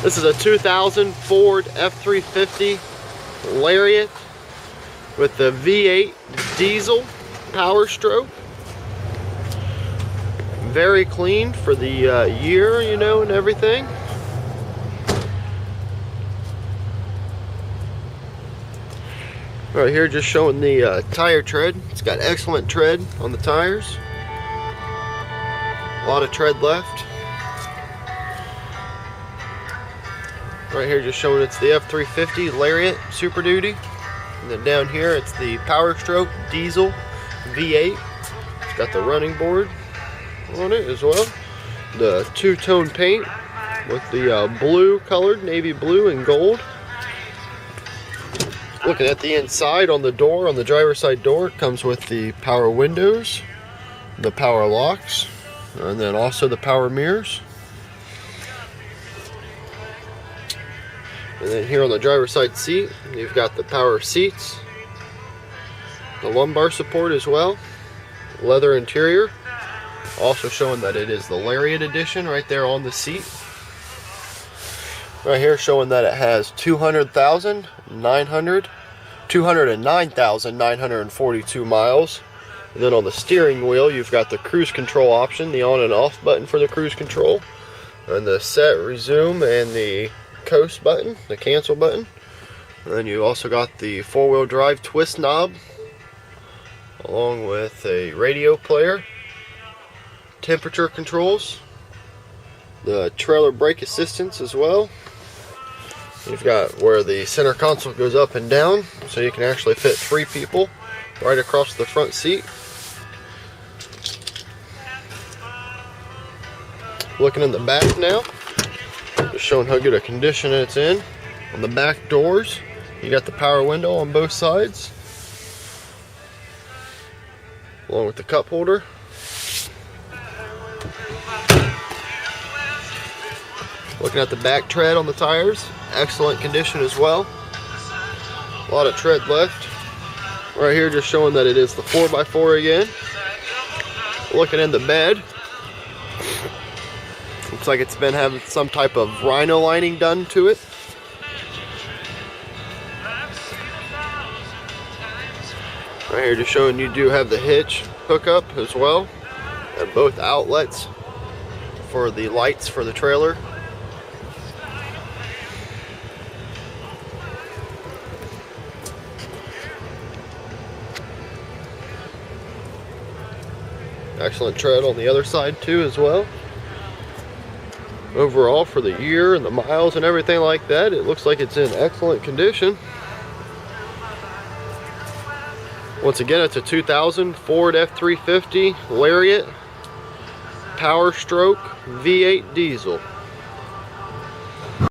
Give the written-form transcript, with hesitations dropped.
This is a 2000 Ford F-350 Lariat with the V8 diesel power stroke. Very clean for the year, you know, and everything. Right here, just showing the tire tread. It's got excellent tread on the tires. A lot of tread left. Right here, just showing it's the F-350 Lariat Super Duty. And then down here, it's the Power Stroke Diesel V8. It's got the running board on it as well. The two-tone paint with the blue colored, navy blue and gold. Looking at the inside on the door, on the driver's side door, it comes with the power windows, the power locks, and then also the power mirrors. And then here on the driver's side seat, you've got the power seats, the lumbar support as well, leather interior, also showing that it is the Lariat edition right there on the seat. Right here showing that it has 209,942 miles. And then on the steering wheel, you've got the cruise control option, the on and off button for the cruise control, and the set, resume, and the coast button, the cancel button. And then you also got the four-wheel drive twist knob, along with a radio player, temperature controls, the trailer brake assistance as well. You've got where the center console goes up and down, so you can actually fit 3 people right across the front seat. Looking in the back now, just showing how good a condition it's in. On the back doors, you got the power window on both sides, along with the cup holder. Looking at the back tread on the tires, excellent condition as well. A lot of tread left. Right here just showing that it is the 4x4 again. Looking in the bed, looks like it's been having some type of rhino lining done to it. Right here just showing you do have the hitch hookup as well, and both outlets for the lights for the trailer. Excellent tread on the other side too as well. Overall, for the year and the miles and everything like that, it looks like it's in excellent condition. Once again, it's a 2000 Ford F-350 Lariat Power Stroke V8 diesel.